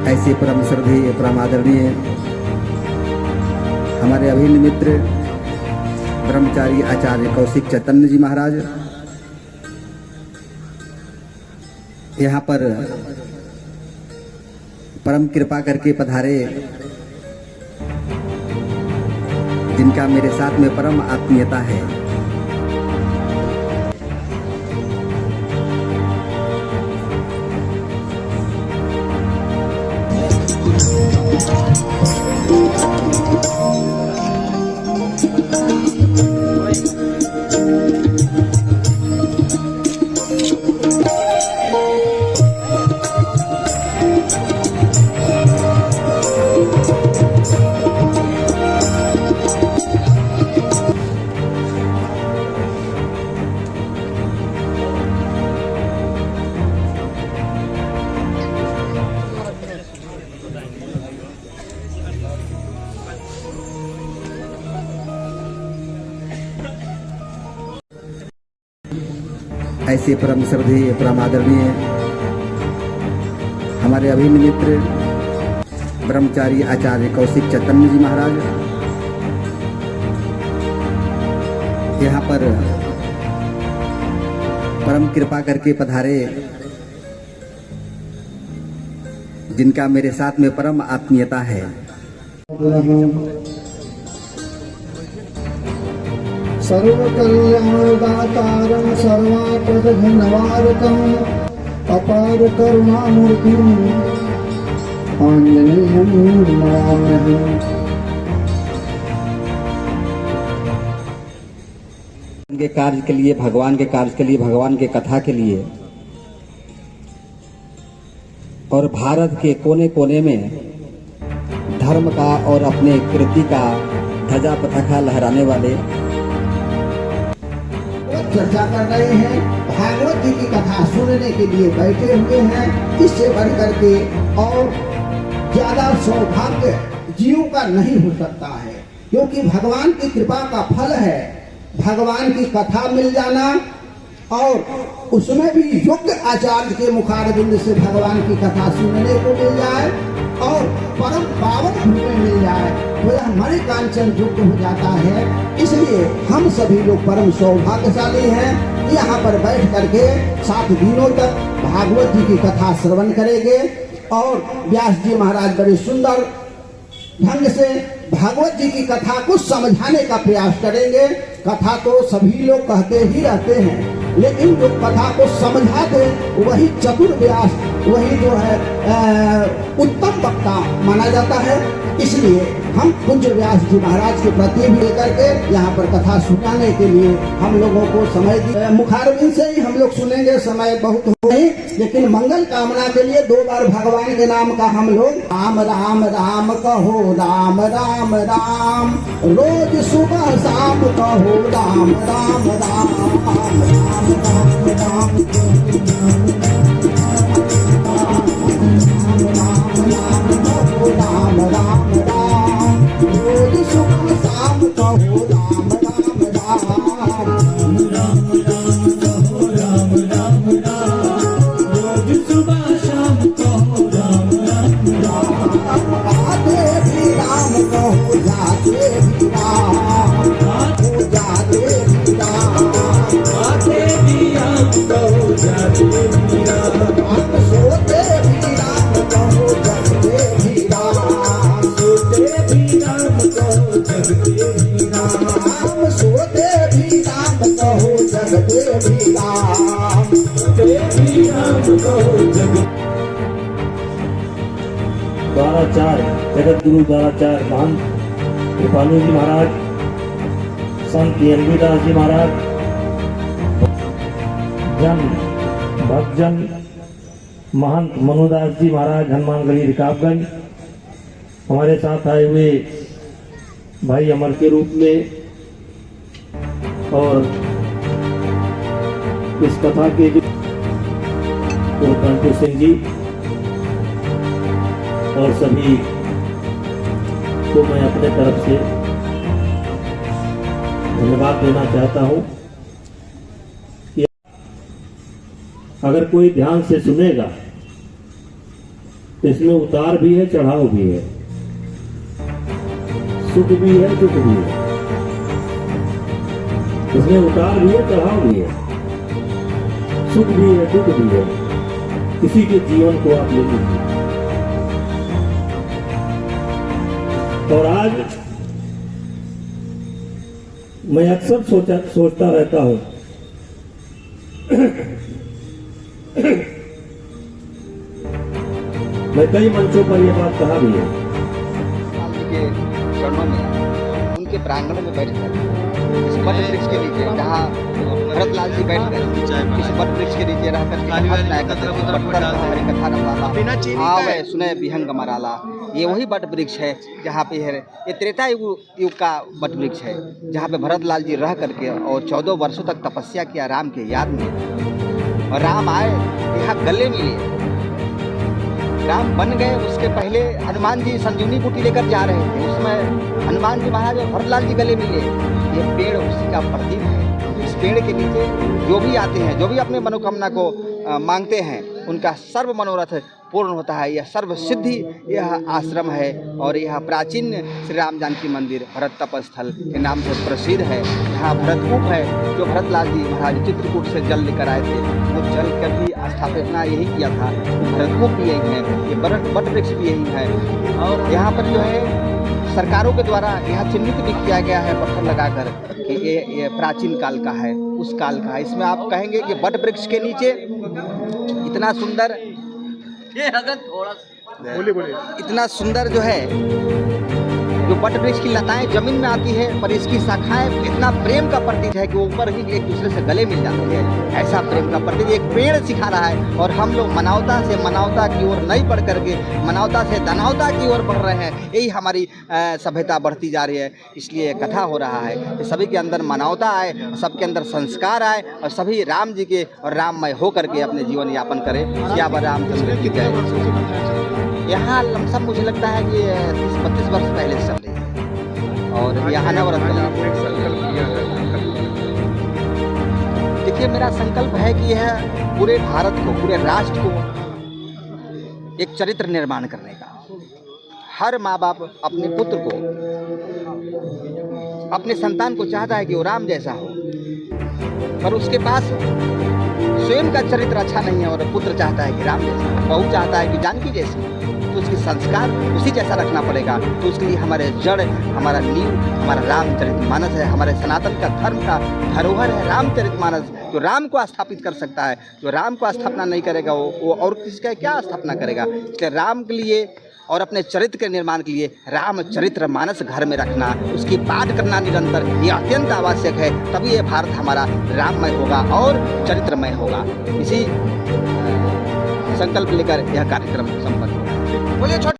ऐसे परम श्रद्धेय परम आदरणीय हमारे अभिन्न मित्र ब्रह्मचारी आचार्य कौशिक चैतन्य जी महाराज यहाँ पर परम कृपा करके पधारे, जिनका मेरे साथ में परम आत्मीयता है। ऐसे परम श्रद्धेय परम आदरणीय हमारे अभिन्न मित्र ब्रह्मचारी आचार्य कौशिक चैतन्य जी महाराज यहाँ पर परम कृपा करके पधारे, जिनका मेरे साथ में परम आत्मीयता है। सर्वकल्याणदातारं सर्वापदघ्नवारकं अपार करुणामूर्तिं आंजनेयं नमामि। उनके कार्य के लिए, भगवान के कार्य के लिए, भगवान के कथा के लिए और भारत के कोने कोने में धर्म का और अपने कृति का ध्वजा पताका लहराने वाले चर्चा कर रहे हैं, भागवत जी की कथा सुनने के लिए बैठे हुए हैं। इससे बढ़कर के और ज्यादा सौभाग्य जीव का नहीं हो सकता है, क्योंकि भगवान की कृपा का फल है भगवान की कथा मिल जाना, और उसमें भी योग्य आचार्य के मुखारबिंद से भगवान की कथा सुनने को मिल जाए और परम पावन भूमि मिल जाए, तो यह मणि कांचन युक्त हो जाता है। इसलिए हम सभी लोग परम सौभाग्यशाली हैं, यहाँ पर बैठ करके 7 दिनों तक भागवत जी की कथा श्रवण करेंगे और व्यास जी महाराज बड़े सुंदर ढंग से भागवत जी की कथा को समझाने का प्रयास करेंगे। कथा तो सभी लोग कहते ही रहते हैं, लेकिन जो कथा को समझाते वही चतुर व्यास, वही जो है उत्तम वक्ता माना जाता है। इसलिए हम पूज्य व्यास जी महाराज के प्रति भी लेकर के यहाँ पर कथा सुनाने के लिए हम लोगों को समय दिया। मुखारबिंद से ही हम लोग सुनेंगे, समय बहुत हो नहीं, लेकिन मंगल कामना के लिए 2 बार भगवान के नाम का हम लोग राम राम राम कहो, राम राम राम, रोज सुबह शाम कहो, राम राम राम राम राम राम राम राम राम, रोज सुबह शाम कहो, राम राम राम, राम राम कहो, राम राम राम, रोज सुबह शाम कहो, राम राम राम, राधे भी राम कहो, जाते भी राम, जाते भी राम, राधे भी राम कहो, जाते भी राम, सोते भी राम कहो, जगते भी राम, सोते भी राम कहो, जगते भी राम, सोते भी राम कहो, जगते भी राम, सोते भी राम कहो, जगते। द्वाराचार्य जगत गुरु द्वाराचार्य महंत कृपालु जी महाराज, संत एलवीदास जी महाराज, जन भक्तजन महंत मनुदास जी महाराज हनुमानगढ़ी रिकाबगंज, हमारे साथ आए हुए भाई अमर के रूप में, और इस कथा के जो कंटू सिंह जी और सभी को मैं अपने तरफ से धन्यवाद देना चाहता हूं कि अगर कोई ध्यान से सुनेगा इसमें उतार भी है, चढ़ाव भी है, सुख भी है, दुख भी है। इसमें उतार भी है, चढ़ाव भी है, सुख भी है, दुख भी है। किसी के जीवन को आप ले लीजिए। और आज मैं अक्सर सोचता रहता हूं मैं कई मंचों पर यह बात कहा भी है। गांधी के चरणों में, उनके प्रांगण में बैठकर इस वट वृक्ष के नीचे, जहाँ भरतलाल जी बैठकर इस वट वृक्ष के नीचे रहकर कथा रमाला आवे सुने विहंग मराला, ये वही वट वृक्ष है जहाँ पे है, ये त्रेता युग का वट वृक्ष है जहाँ पे भरतलाल जी रह करके और 14 वर्षों तक तपस्या किया राम के याद में। और राम आए यहाँ गले मिले, राम बन गए। उसके पहले हनुमान जी संजीवनी बूटी लेकर जा रहे थे, उसमें हनुमान जी महाराज और भरतलाल जी गले मिले। ये पेड़ उसी का प्रतीक है। इस पेड़ के नीचे जो भी आते हैं, जो भी अपने मनोकामना को मांगते हैं, उनका सर्व मनोरथ पूर्ण होता है। यह सर्व सिद्धि यह आश्रम है और यह प्राचीन श्री राम जानकी मंदिर भरत तपस्थल के नाम से प्रसिद्ध है। यहाँ भरतकूप है जो भरतलाल जी महाराज चित्रकूट से जल लेकर आए थे, वो जल का भी स्थापना यही किया था। भरतकूप भी यही है, ये वट वृक्ष भी यही है। और यहाँ पर जो है सरकारों के द्वारा यहाँ चिन्हित भी किया गया है पत्थर लगाकर कि ये प्राचीन काल का है, उस काल का है। इसमें आप कहेंगे कि वट वृक्ष के नीचे इतना सुंदर, इतना सुंदर जो है, जो वट वृक्ष की लताएं जमीन में आती है पर इसकी शाखाएं इतना प्रेम का प्रतीक है कि वो ऊपर ही एक दूसरे से गले मिल जाते हैं। ऐसा प्रेम का प्रतीक एक पेड़ सिखा रहा है और हम लोग मानवता से मानवता की ओर नहीं बढ़ करके मानवता से दानवता की ओर बढ़ रहे हैं। यही हमारी सभ्यता बढ़ती जा रही है। इसलिए कथा हो रहा है कि सभी के अंदर मानवता आए, सबके अंदर संस्कार आए और सभी राम जी के और राममय हो करके अपने जीवन यापन करें। सियावर रामचंद्र की जय। यहाँ लमसम मुझे लगता है कि 30-32 वर्ष पहले से चल रही है और यहाँ नवरत्न। देखिए, मेरा संकल्प है कि यह पूरे भारत को, पूरे राष्ट्र को एक चरित्र निर्माण करने का। हर माँ बाप अपने पुत्र को, अपने संतान को चाहता है कि वो राम जैसा हो, पर उसके पास स्वयं का चरित्र अच्छा नहीं है और पुत्र चाहता है कि राम जैसा, बहू चाहता है कि जानकी जैसी। तो उसकी संस्कार उसी जैसा रखना पड़ेगा। तो उसके लिए हमारे जड़, हमारा नींव, हमारा रामचरितमानस है। हमारे सनातन का धर्म का धरोहर है रामचरितमानस, जो राम को स्थापित कर सकता है। जो राम को स्थापना नहीं करेगा वो और किसका क्या स्थापना करेगा। इसलिए राम के लिए और अपने चरित्र के निर्माण के लिए रामचरितमानस घर में रखना, उसकी पाठ करना निरंतर, ये अत्यंत आवश्यक है। तभी ये भारत हमारा राममय होगा और चरित्रमय होगा। इसी संकल्प लेकर यह कार्यक्रम संपन्न होगा। बोलिए।